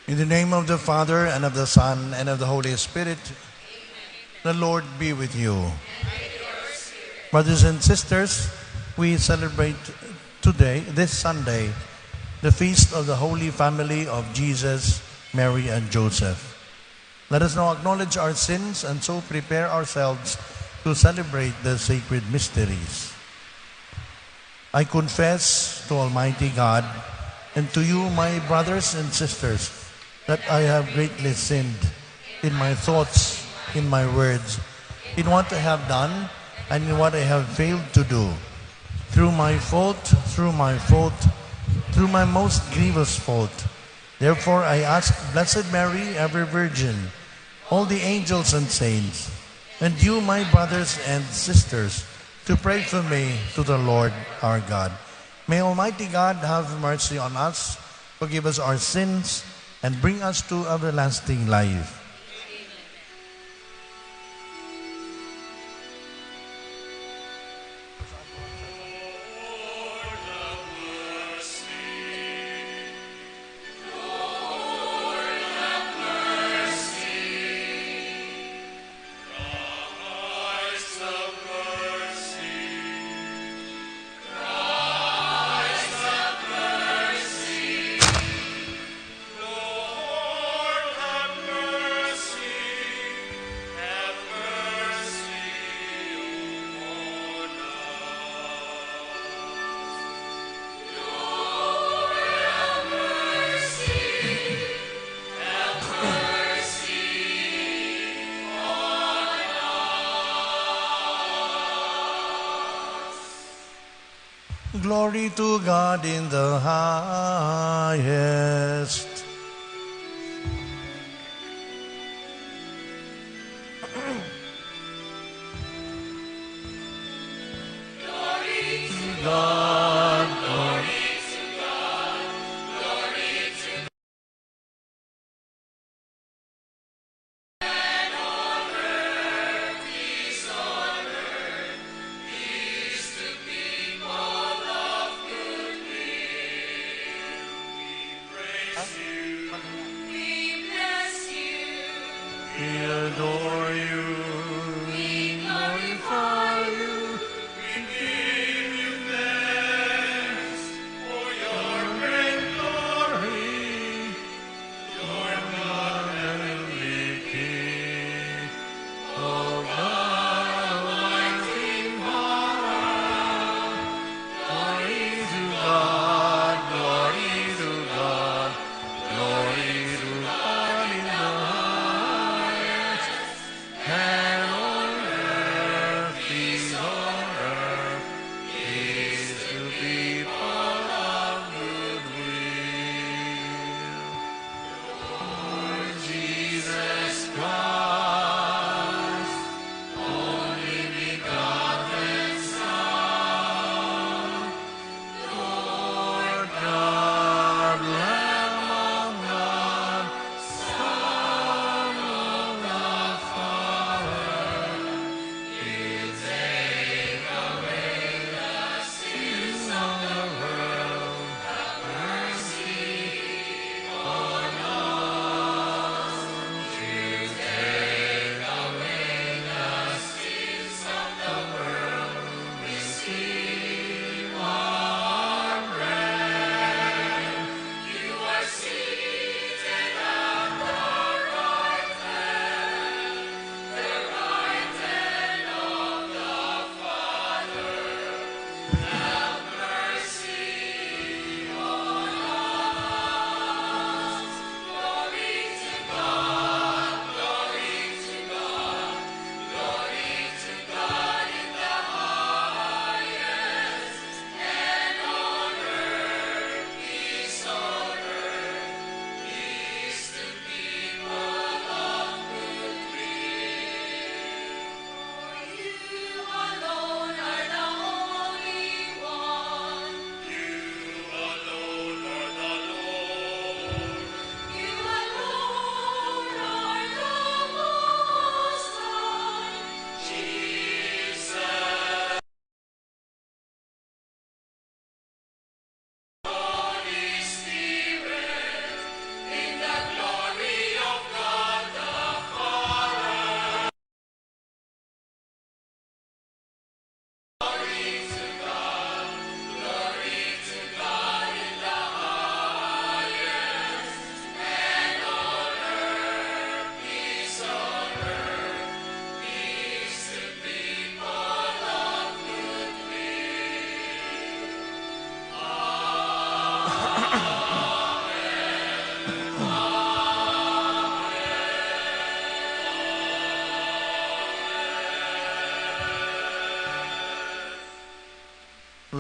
In the name of the Father, and of the Son, and of the Holy Spirit, the Lord be with you. Brothers and sisters, we celebrate today, this Sunday, the feast of the Holy Family of Jesus, Mary, and Joseph. Let us now acknowledge our sins and so prepare ourselves to celebrate the sacred mysteries. I confess to Almighty God and to you, my brothers and sisters, that I have greatly sinned in my thoughts, in my words, in what I have done, and in what I have failed to do. Through my fault, through my most grievous fault. Therefore I ask Blessed Mary, ever Virgin, all the angels and saints, and you, my brothers and sisters, to pray for me to the Lord our God. May Almighty God have mercy on us, forgive us our sins, and bring us to everlasting life. Glory to God in the highest. Glory to God, glory to God, glory to God. And on earth, peace on earth, peace to people of good will. We praise you, we bless you, we adore you, we glorify you, we give you thanks for your great glory, your God heavenly King, O God, Almighty Father. Glory to God, glory to God, glory to God in the highest.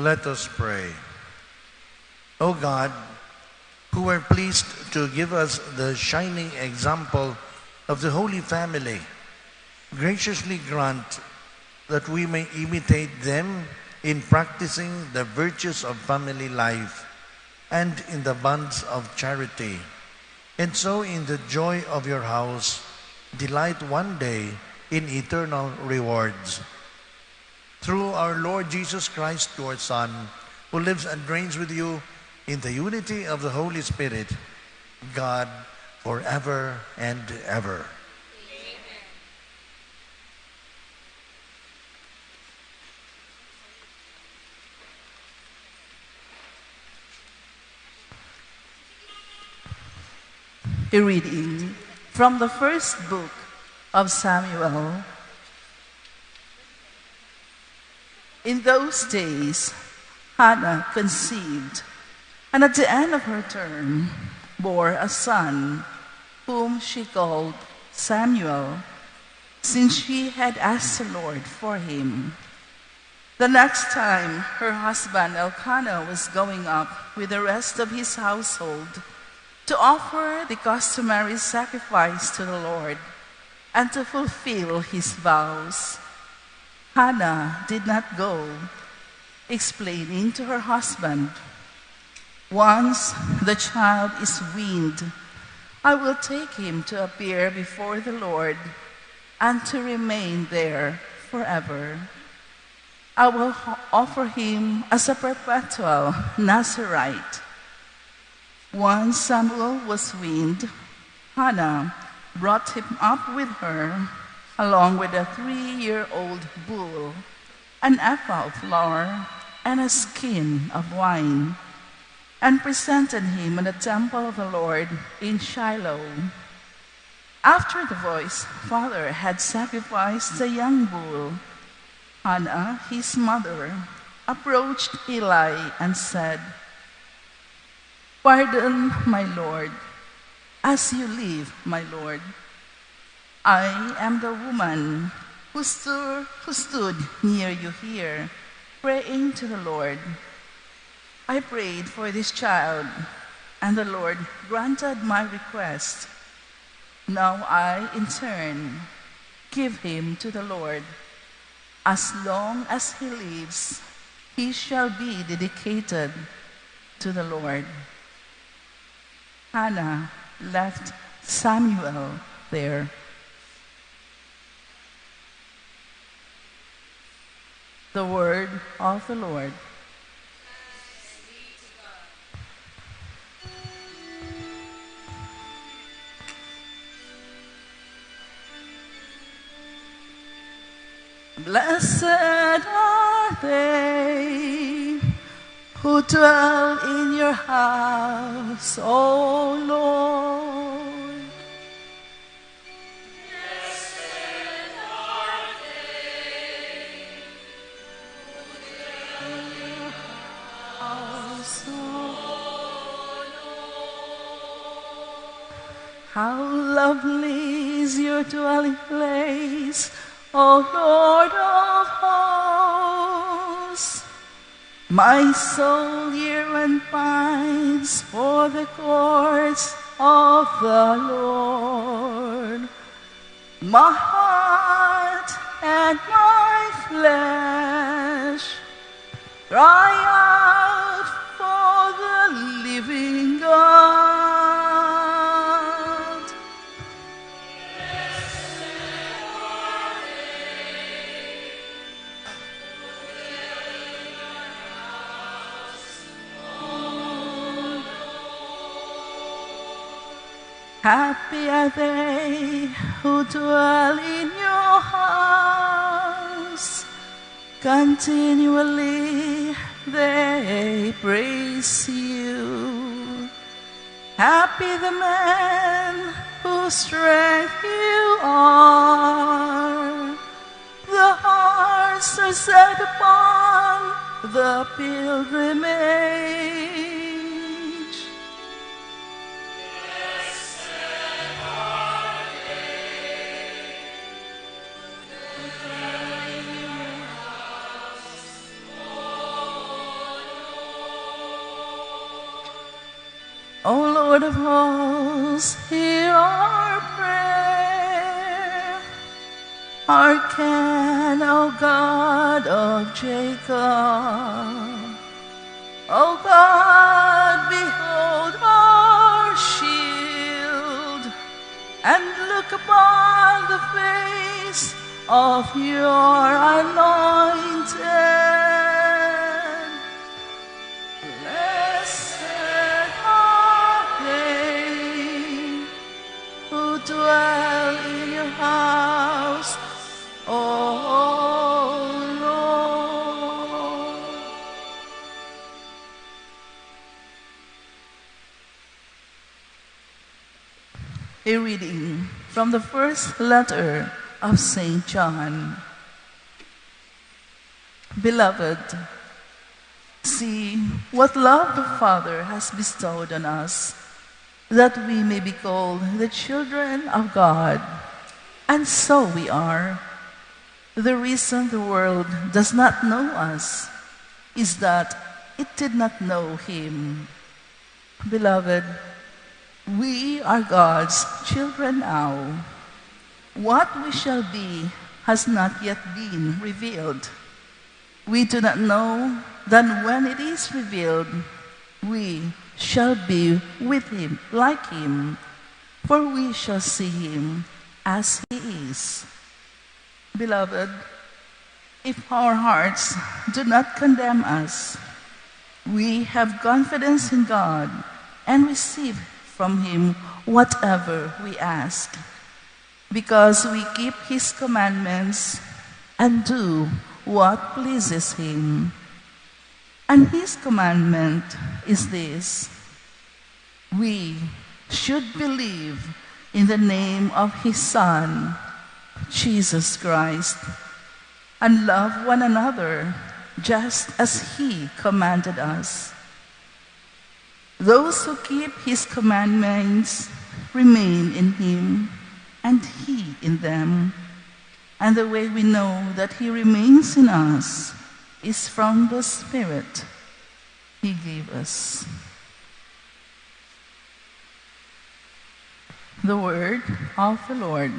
Let us pray. O God, who were pleased to give us the shining example of the Holy Family, graciously grant that we may imitate them in practicing the virtues of family life and in the bonds of charity, and so in the joy of your house delight one day in eternal rewards. Through our Lord Jesus Christ, your Son, who lives and reigns with you in the unity of the Holy Spirit, God, forever and ever. A reading from the first book of Samuel. In those days, Hannah conceived, and at the end of her term, bore a son, whom she called Samuel, since she had asked the Lord for him. The next time her husband Elkanah was going up with the rest of his household to offer the customary sacrifice to the Lord and to fulfill his vows, Hannah did not go, explaining to her husband, "Once the child is weaned, I will take him to appear before the Lord and to remain there forever. I will offer him as a perpetual Nazirite." Once Samuel was weaned, Hannah brought him up with her, along with a 3-year-old bull, an ephah of flour, and a skin of wine, and presented him in the temple of the Lord in Shiloh. After the boy's father had sacrificed the young bull, Hannah, his mother, approached Eli and said, "Pardon, my Lord, as you live, my Lord. I am the woman who stood near you here, praying to the Lord. I prayed for this child, and the Lord granted my request. Now I, in turn, give him to the Lord. As long as he lives, he shall be dedicated to the Lord." Hannah left Samuel there. The word of the Lord. Blessed are they who dwell in your house, O Lord. Blessed are they who dwell in your house, O Lord. How lovely is your dwelling place, O Lord of hosts. My soul yearns and pines for the courts of the Lord. My heart and my flesh cry out for the living God. Happy are they who dwell in your house. Continually they praise you. Happy the man whose strength you are. The hearts are set upon the pilgrimage. Lord of hosts, hear our prayer. Hearken, O God of Jacob. O God, behold our shield, and look upon the face of your anointed. Blessed are they who dwell in your house, O Lord. A reading from the first letter of St. John. Beloved, see what love the Father has bestowed on us, that we may be called the children of God. And so we are. The reason the world does not know us is that it did not know Him. Beloved, we are God's children now. What we shall be has not yet been revealed. We do not know that when it is revealed, we shall be with Him, like Him, for we shall see Him as He is. Beloved, if our hearts do not condemn us, we have confidence in God and receive from Him whatever we ask, because we keep His commandments and do what pleases Him. And His commandment is this: we should believe in the name of His Son, Jesus Christ, and love one another just as He commanded us. Those who keep His commandments remain in Him, and He in them. And the way we know that He remains in us is from the Spirit He gave us. The word of the Lord.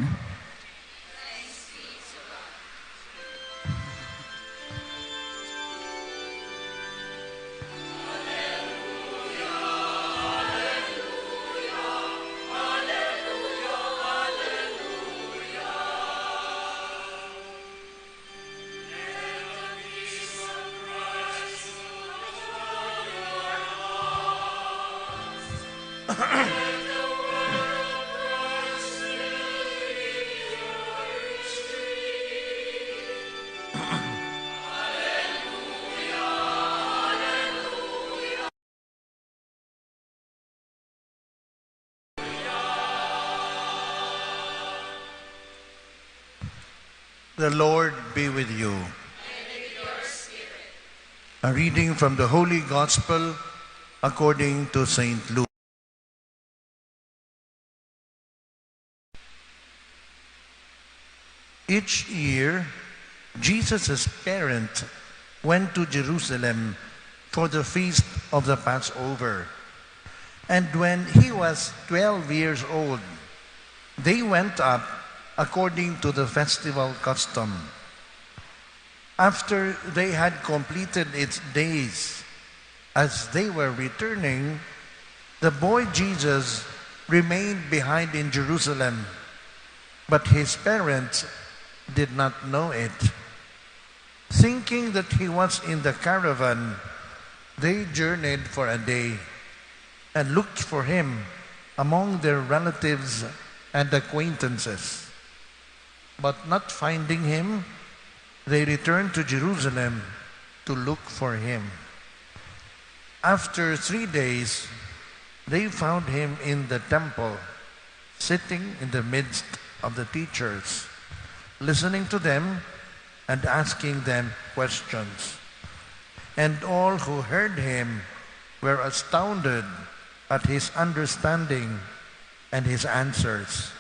The Lord be with you. A reading from the Holy Gospel according to St. Luke. Each year, Jesus' parents went to Jerusalem for the feast of the Passover. And when he was 12 years old, they went up according to the festival custom. After they had completed its days, as they were returning, the boy Jesus remained behind in Jerusalem, but his parents did not know it. Thinking that he was in the caravan, they journeyed for a day and looked for him among their relatives and acquaintances. But not finding him, they returned to Jerusalem to look for him. After 3 days, they found him in the temple, sitting in the midst of the teachers, listening to them and asking them questions. And all who heard him were astounded at his understanding and his answers.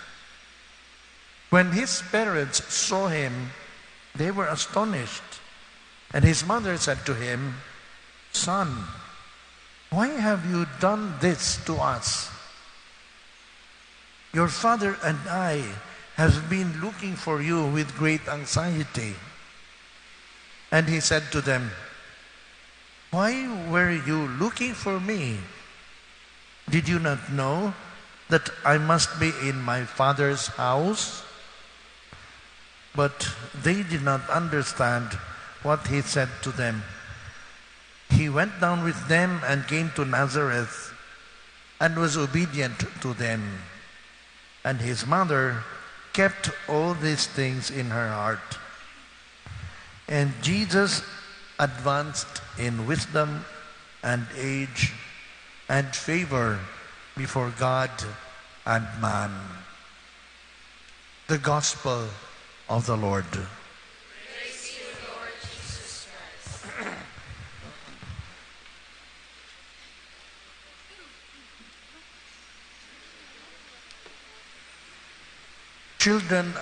When his parents saw him, they were astonished. And his mother said to him, "Son, why have you done this to us? Your father and I have been looking for you with great anxiety. And he said to them, why were you looking for me? Did you not know that I must be in my Father's house? But they did not understand what he said to them. He went down with them and came to Nazareth and was obedient to them. And his mother kept all these things in her heart. And Jesus advanced in wisdom and age and favor before God and man. The Gospel of the Lord. Praise you, Lord Jesus Christ. Children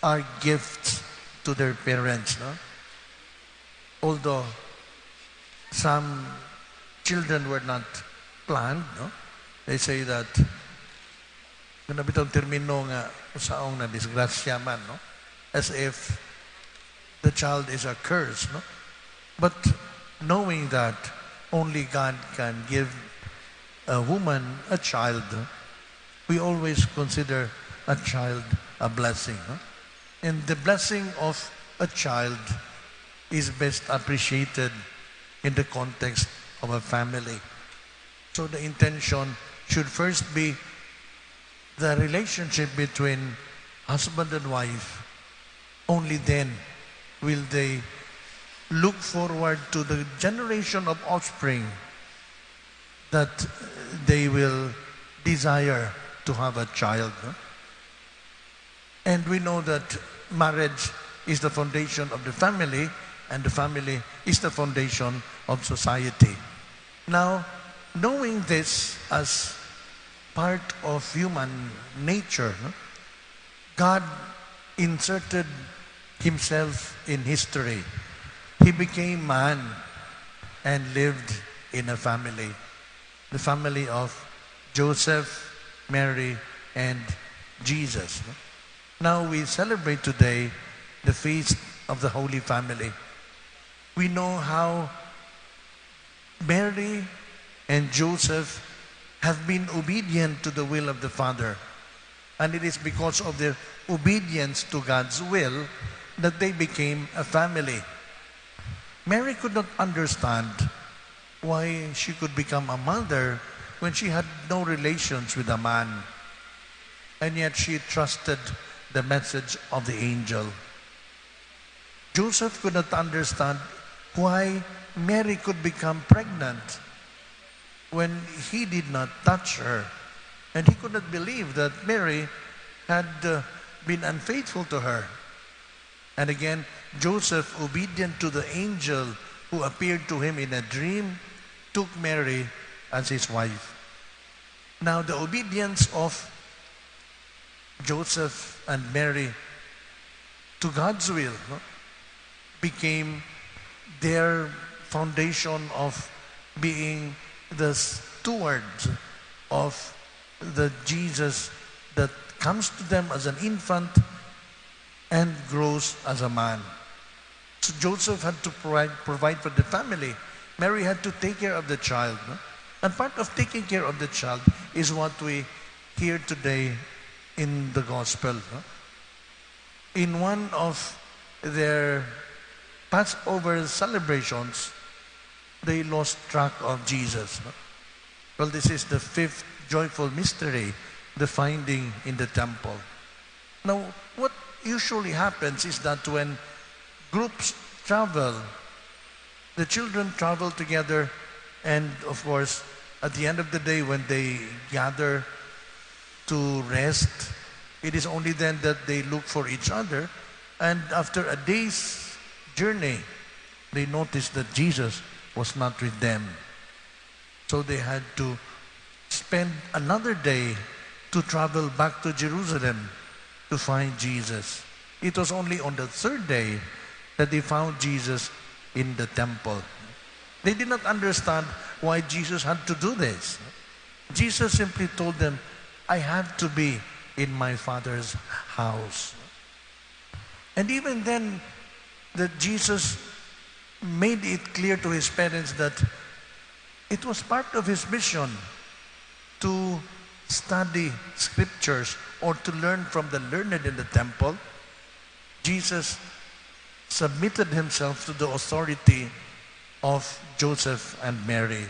are gifts to their parents, no? Although some children were not planned, no? They say that kung nabitong termino nga usaong na disgrasya man, no? As if the child is a curse, no? But knowing that only God can give a woman a child, we always consider a child a blessing, no? And the blessing of a child is best appreciated in the context of a family. So the intention should first be the relationship between husband and wife. Only then will they look forward to the generation of offspring that they will desire to have a child. No? And we know that marriage is the foundation of the family, and the family is the foundation of society. Now, knowing this as part of human nature, no? God inserted himself in history. He became man and lived in a family. The family of Joseph, Mary, and Jesus. No? Now we celebrate today the feast of the Holy Family. We know how Mary and Joseph have been obedient to the will of the Father. And it is because of their obedience to God's will that they became a family. Mary could not understand why she could become a mother when she had no relations with a man. And yet she trusted the message of the angel. Joseph could not understand why Mary could become pregnant when he did not touch her. And he could not believe that Mary had been unfaithful to her. And again, Joseph, obedient to the angel who appeared to him in a dream, took Mary as his wife. Now, the obedience of Joseph and Mary to God's will, no, became their foundation of being the stewards of the Jesus that comes to them as an infant and grows as a man. So Joseph had to provide for the family. Mary had to take care of the child. No? And part of taking care of the child is what we hear today in the gospel. No? In one of their Passover celebrations, they lost track of Jesus. No? Well, this is the fifth joyful mystery, the finding in the temple. Now, what usually happens is that when groups travel, the children travel together, and of course, at the end of the day, when they gather to rest, it is only then that they look for each other. And after a day's journey, they noticed that Jesus was not with them. So they had to spend another day to travel back to Jerusalem to find Jesus. It was only on the third day that they found Jesus in the temple. They did not understand why Jesus had to do this. Jesus simply told them, I have to be in my Father's house. And even then, that Jesus made it clear to his parents that it was part of his mission to study scriptures or to learn from the learned in the temple. Jesus submitted himself to the authority of Joseph and Mary.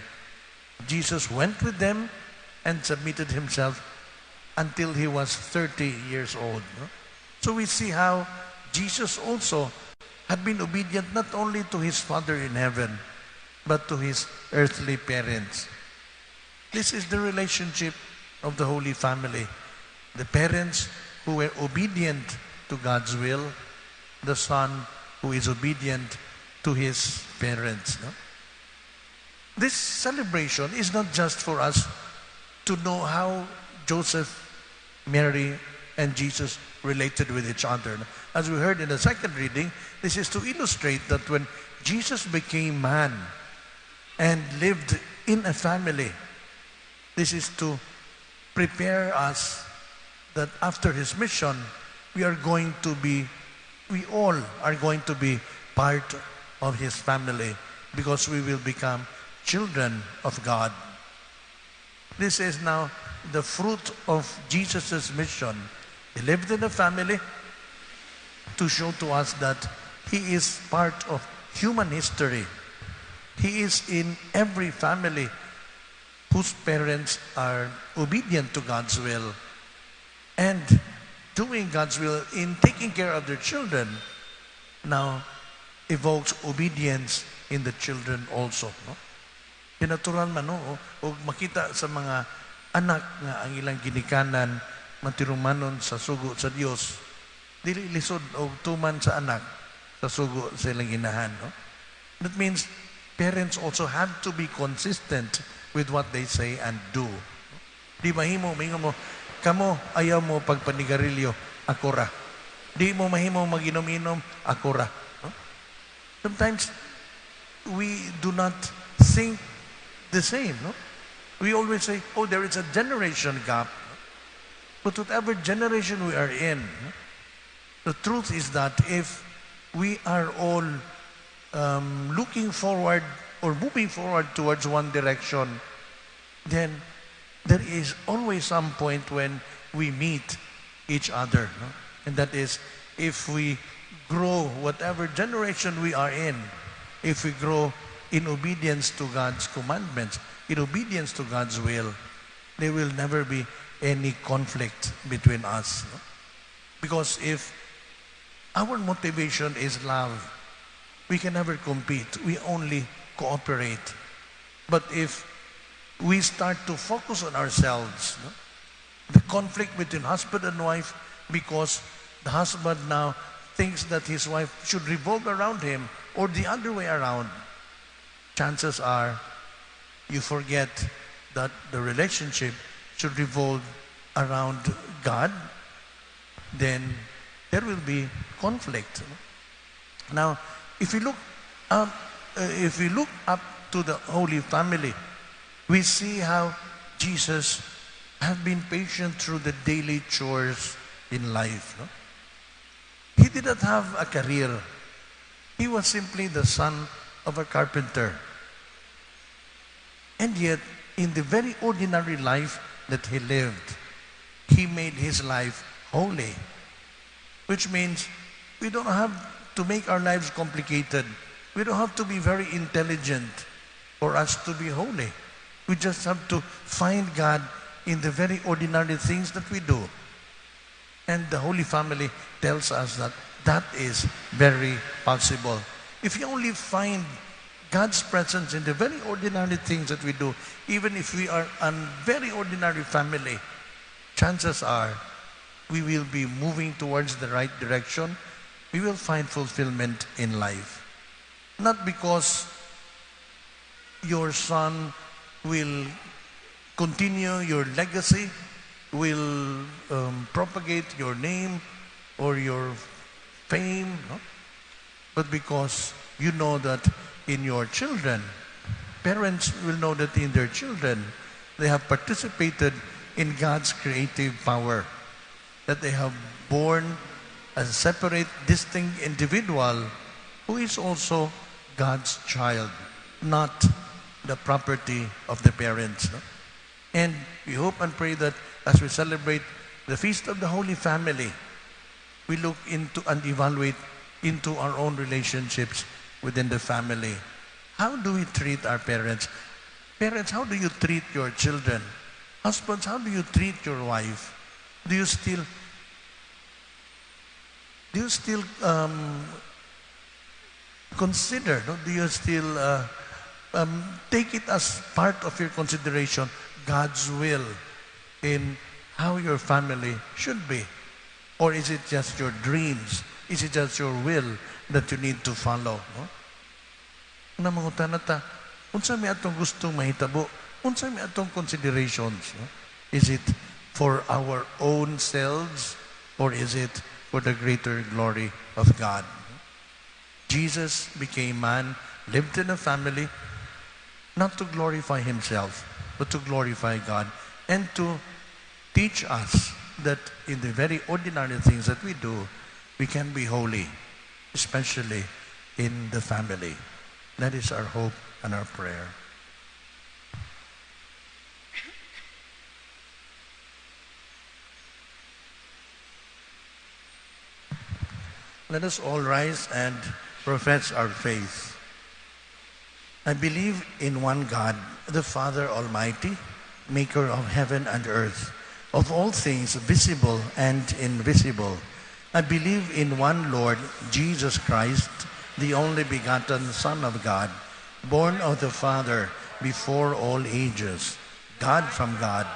Jesus went with them and submitted himself until he was 30 years old. So we see how Jesus also had been obedient not only to his Father in heaven, but to his earthly parents. This is the relationship of the Holy Family. The parents who were obedient to God's will, the Son who is obedient to his parents. No? This celebration is not just for us to know how Joseph, Mary, and Jesus related with each other. As we heard in the second reading, this is to illustrate that when Jesus became man and lived in a family, this is to prepare us that after his mission, we all are going to be part of his family because we will become children of God. This is now the fruit of Jesus' mission. He lived in a family to show to us that he is part of human history. He is in every family whose parents are obedient to God's will and doing God's will in taking care of their children now evokes obedience in the children also. No? Natural man, no? O makita sa mga anak nga ang ilang ginikanan matirumanon sa sugo sa Dios, dili lisod og tuman sa anak sa sugo sa ilang inahan. No? That means parents also have to be consistent with what they say and do. Di mahimo, mo, kamo ayaw mo pagpanigarilyo, ako ra. Di mo mahimo maginom-inom, ako ra. No? Sometimes we do not think the same. No? We always say, oh, there is a generation gap. But whatever generation we are in, the truth is that if we are all looking forward or moving forward towards one direction, then there is always some point when we meet each other. No? And that is, if we grow, whatever generation we are in, if we grow in obedience to God's commandments, in obedience to God's will, there will never be any conflict between us. No? Because if our motivation is love, we can never compete. We only cooperate. But if we start to focus on ourselves, no? The conflict between husband and wife, because the husband now thinks that his wife should revolve around him or the other way around, chances are you forget that the relationship should revolve around God, then there will be conflict. Now, if we look up to the Holy Family, we see how Jesus have been patient through the daily chores in life. No? He did not have a career. He was simply the son of a carpenter. And yet, in the very ordinary life that he lived, he made his life holy. Which means we don't have to make our lives complicated. We don't have to be very intelligent for us to be holy. We just have to find God in the very ordinary things that we do. And the Holy Family tells us that that is very possible. If you only find God's presence in the very ordinary things that we do, even if we are a very ordinary family, chances are we will be moving towards the right direction. We will find fulfillment in life. Not because your son will continue your legacy, will propagate your name or your fame, no? But because you know that in your children, parents will know that in their children, they have participated in God's creative power, that they have born a separate, distinct individual who is also God's child, not the property of the parents. No? And we hope and pray that as we celebrate the Feast of the Holy Family, we look into and evaluate into our own relationships within the family. How do we treat our parents? Parents, how do you treat your children? Husbands, how do you treat your wife? Do you still consider? No? Do you still take it as part of your consideration God's will in how your family should be? Or is it just your dreams? Is it just your will that you need to follow? No? Namangutan nata, unsa mi atong gustong mahitabo? Unsa mi atong considerations? No? Is it for our own selves or is it for the greater glory of God? Jesus became man, lived in a family, not to glorify himself, but to glorify God and to teach us that in the very ordinary things that we do, we can be holy, especially in the family. That is our hope and our prayer. Let us all rise and profess our faith. I believe in one God, the Father Almighty, maker of heaven and earth, of all things visible and invisible. I believe in one Lord, Jesus Christ, the only begotten Son of God, born of the Father before all ages, God from God,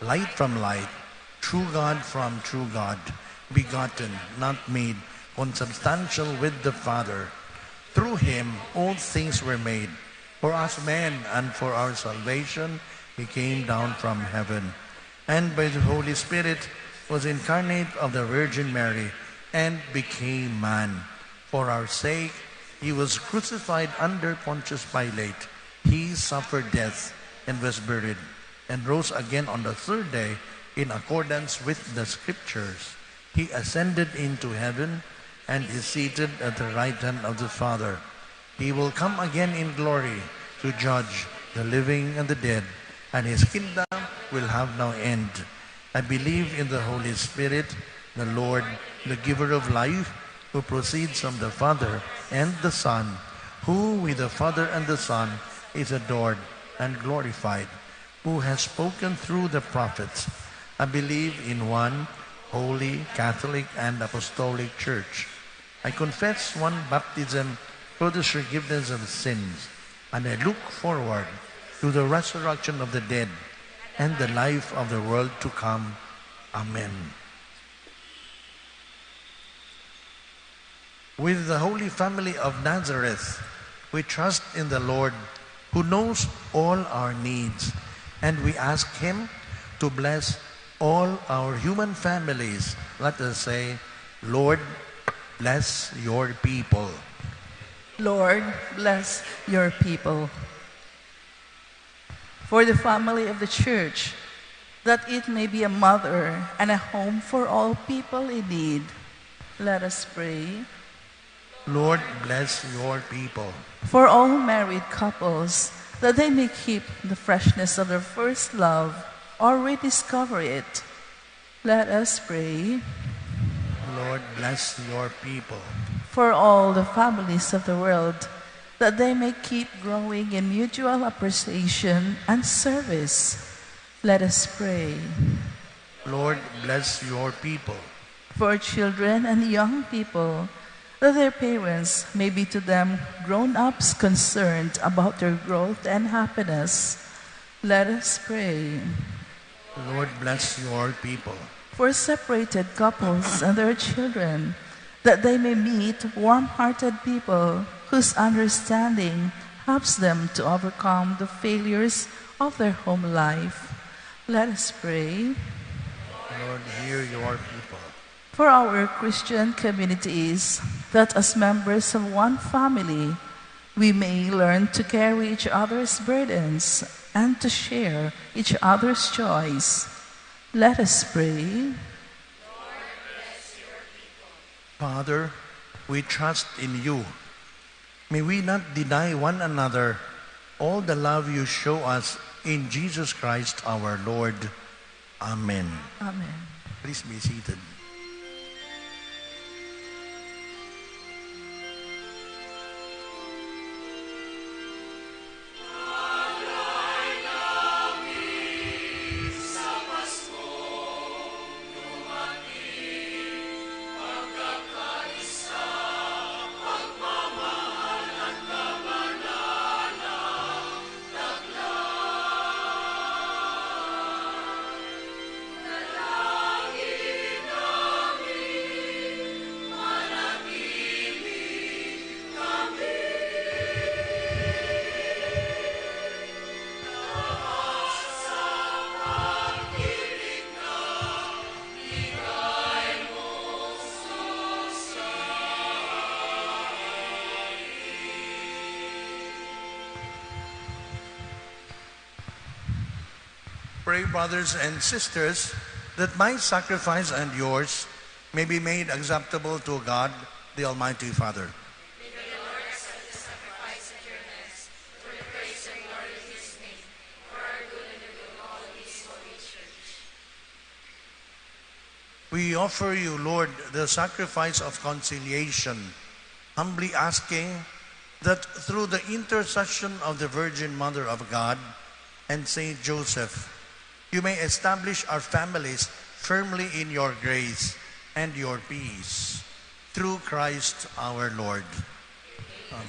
light from light, true God from true God, begotten, not made, consubstantial with the Father. Through him all things were made. For us men and for our salvation, he came down from heaven, and by the Holy Spirit was incarnate of the Virgin Mary and became man. For our sake, he was crucified under Pontius Pilate. He suffered death and was buried, and rose again on the third day in accordance with the Scriptures. He ascended into heaven and is seated at the right hand of the Father. He will come again in glory to judge the living and the dead, and his kingdom will have no end. I believe in the Holy Spirit, the Lord, the giver of life, who proceeds from the Father and the Son, who with the Father and the Son is adored and glorified, who has spoken through the prophets. I believe in one holy, Catholic, and Apostolic Church. I confess one baptism for the forgiveness of sins, and I look forward to the resurrection of the dead and the life of the world to come. Amen. With the Holy Family of Nazareth, we trust in the Lord, who knows all our needs, and we ask him to bless all our human families. Let us say, Lord, bless your people. Lord, bless your people. For the family of the church, that it may be a mother and a home for all people in need, let us pray. Lord, bless your people. For all married couples, that they may keep the freshness of their first love or rediscover it, let us pray. Lord, bless your people. For all the families of the world, that they may keep growing in mutual appreciation and service, let us pray. Lord, bless your people. For children and young people, that their parents may be to them grown-ups concerned about their growth and happiness, let us pray. Lord, bless your people. For separated couples and their children, that they may meet warm-hearted people whose understanding helps them to overcome the failures of their home life, let us pray. Lord, hear your people. For our Christian communities, that as members of one family, we may learn to carry each other's burdens and to share each other's joys, Let us pray. Father, we trust in you. May we not deny one another all the love you show us in Jesus Christ our Lord. Amen. Amen. Please be seated. Pray, brothers and sisters, that my sacrifice and yours may be made acceptable to God, the Almighty Father. May the Lord accept the sacrifice at your hands for the praise and glory of his name, for our good and the good of all his holy church. We offer you, Lord, the sacrifice of conciliation, humbly asking that through the intercession of the Virgin Mother of God and Saint Joseph, you may establish our families firmly in your grace and your peace. Through Christ our Lord. Amen.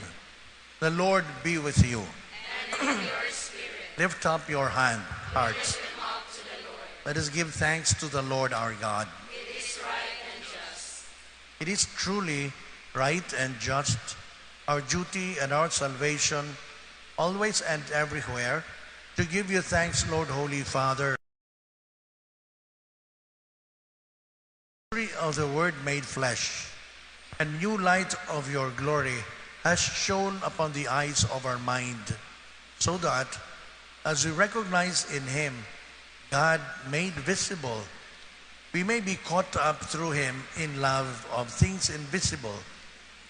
The Lord be with you. And with your spirit. Lift up your hearts. Lift them up to the Lord. Let us give thanks to the Lord our God. It is right and just. It is truly right and just, our duty and our salvation, always and everywhere, to give you thanks, Lord, Holy Father, of the Word made flesh, and new light of your glory has shone upon the eyes of our mind, so that, as we recognize in Him God made visible, we may be caught up through Him in love of things invisible.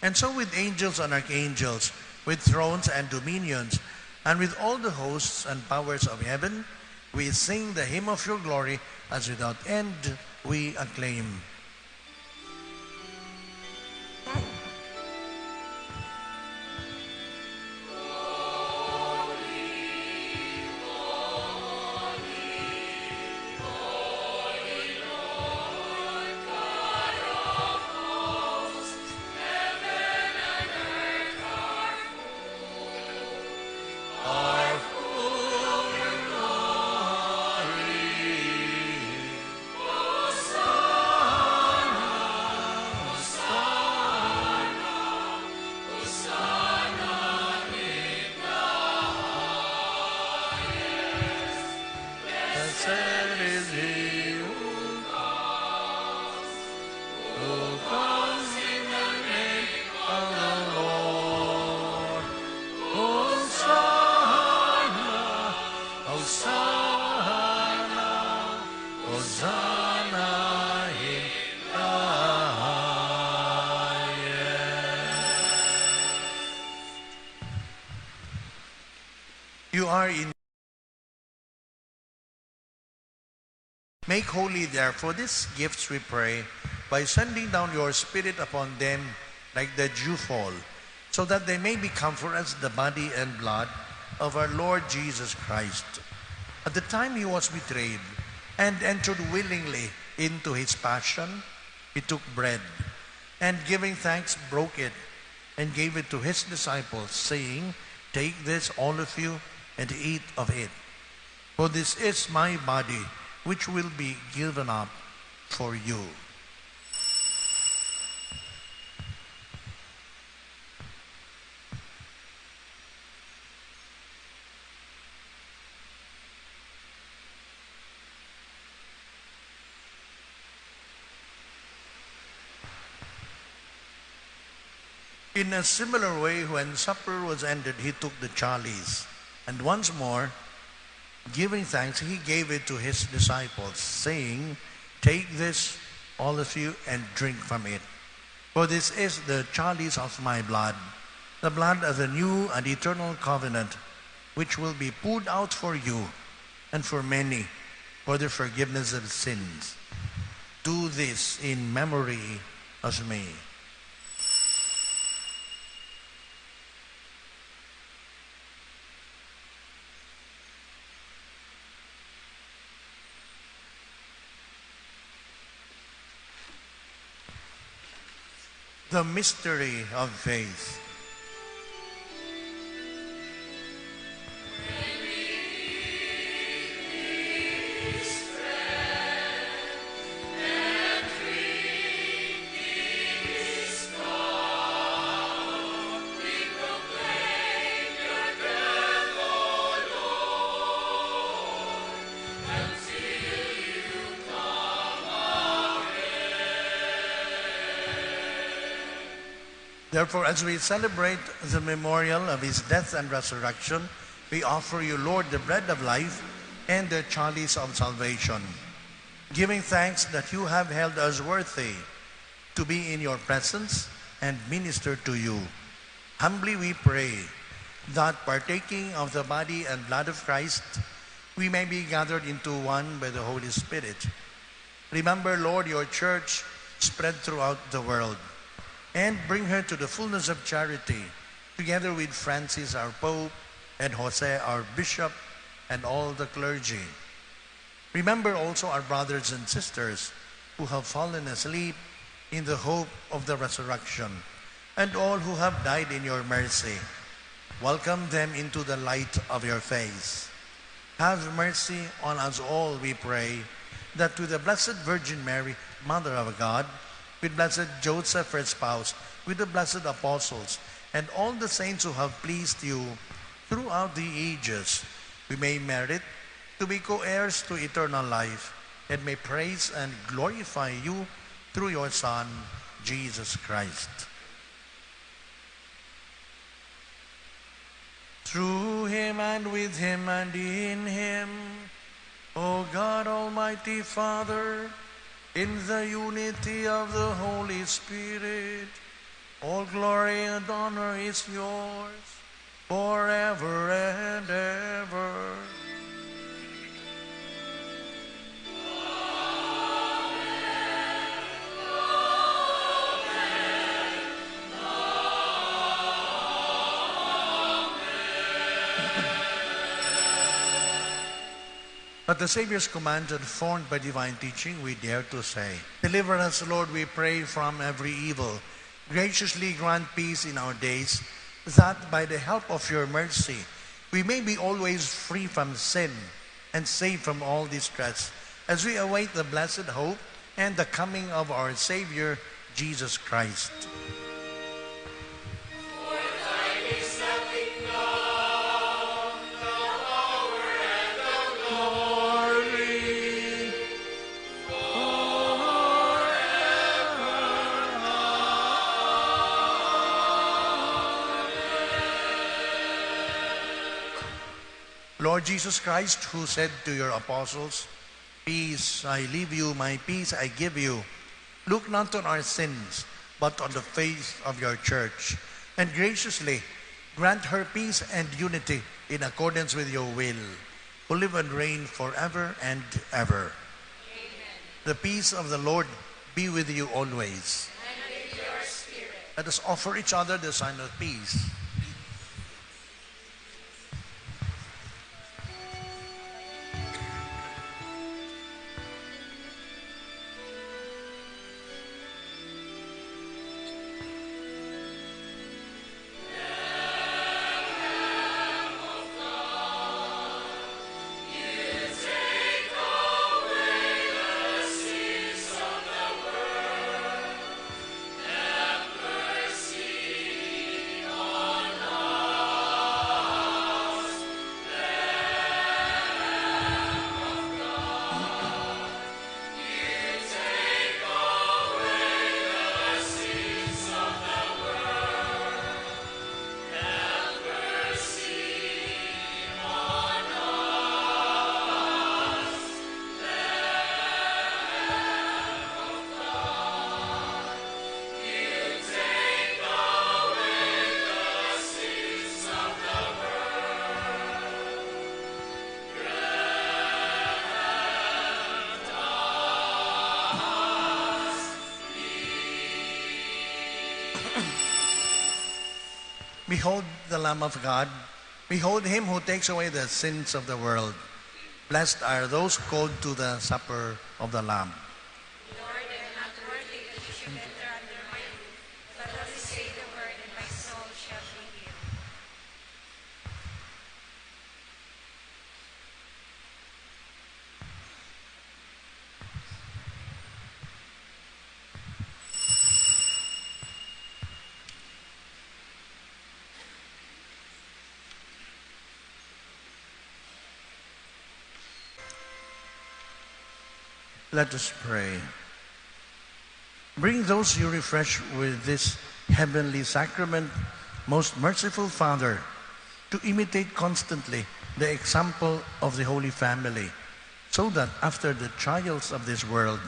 And so with angels and archangels, with thrones and dominions, and with all the hosts and powers of heaven, we sing the hymn of your glory, as without end we acclaim. You are in. Make holy, therefore, these gifts, we pray, by sending down your Spirit upon them like the dewfall, so that they may become for us the body and blood of our Lord Jesus Christ. At the time he was betrayed and entered willingly into his passion, he took bread, and giving thanks, broke it, and gave it to his disciples, saying, "Take this, all of you, and eat of it. For this is my body, which will be given up for you." In a similar way, when supper was ended, he took the chalice, and once more, Giving thanks, he gave it to his disciples, saying, "Take this, all of you, and drink from it. For this is the chalice of my blood, the blood of the new and eternal covenant, which will be poured out for you and for many for the forgiveness of sins. Do this in memory of me." The mystery of faith. Therefore, as we celebrate the memorial of his death and resurrection, we offer you, Lord, the bread of life and the chalice of salvation, giving thanks that you have held us worthy to be in your presence and minister to you. Humbly we pray that partaking of the body and blood of Christ, we may be gathered into one by the Holy Spirit. Remember, Lord, your church spread throughout the world, and bring her to the fullness of charity, together with Francis, our Pope, and Jose, our Bishop, and all the clergy. Remember also our brothers and sisters who have fallen asleep in the hope of the resurrection, and all who have died in your mercy. Welcome them into the light of your face. Have mercy on us all, we pray, that to the Blessed Virgin Mary, Mother of God, with blessed Joseph, her spouse, with the blessed apostles, and all the saints who have pleased you throughout the ages, we may merit to be co-heirs to eternal life, and may praise and glorify you through your Son, Jesus Christ. Through him and with him and in him, O God, Almighty Father, in the unity of the Holy Spirit, all glory and honor is yours forever and ever. But the Savior's command, informed by divine teaching, we dare to say, "Deliver us, Lord, we pray, from every evil. Graciously grant peace in our days, that by the help of your mercy, we may be always free from sin and safe from all distress, as we await the blessed hope and the coming of our Savior, Jesus Christ." Lord Jesus Christ, who said to your apostles, "Peace I leave you, my peace I give you," look not on our sins, but on the faith of your church, and graciously grant her peace and unity in accordance with your will, who live and reign forever and ever. Amen. The peace of the Lord be with you always. And with your spirit. Let us offer each other the sign of peace. Have mercy Behold the Lamb of God. Behold him who takes away the sins of the world. Blessed are those called to the supper of the Lamb. Lord, I am not worthy that you should enter under my roof, but only say the word, and my soul shall be healed. Let us pray. Bring those you refresh with this heavenly sacrament, most merciful Father, to imitate constantly the example of the Holy Family, so that after the trials of this world,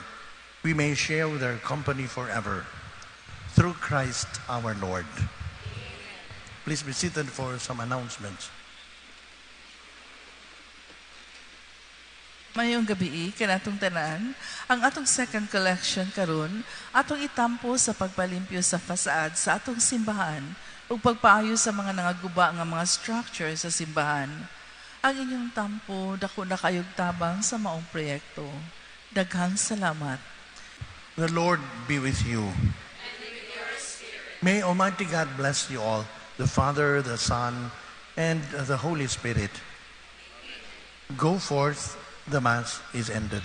we may share their company forever. Through Christ our Lord. Please be seated for some announcements. Mayong gabi, kanatong tanan, ang atong second collection karon atong itampo sa pagpalimpyo sa fasaad sa atong simbahan ug pagpaayo sa mga nangaguba nga mga structure sa simbahan. Ang inyong tampo dako na kayog tabang sa maong proyekto. Daghang salamat. The Lord be with you. May Almighty God bless you all, the Father, the Son, and the Holy Spirit. Go forth. The Mass is ended.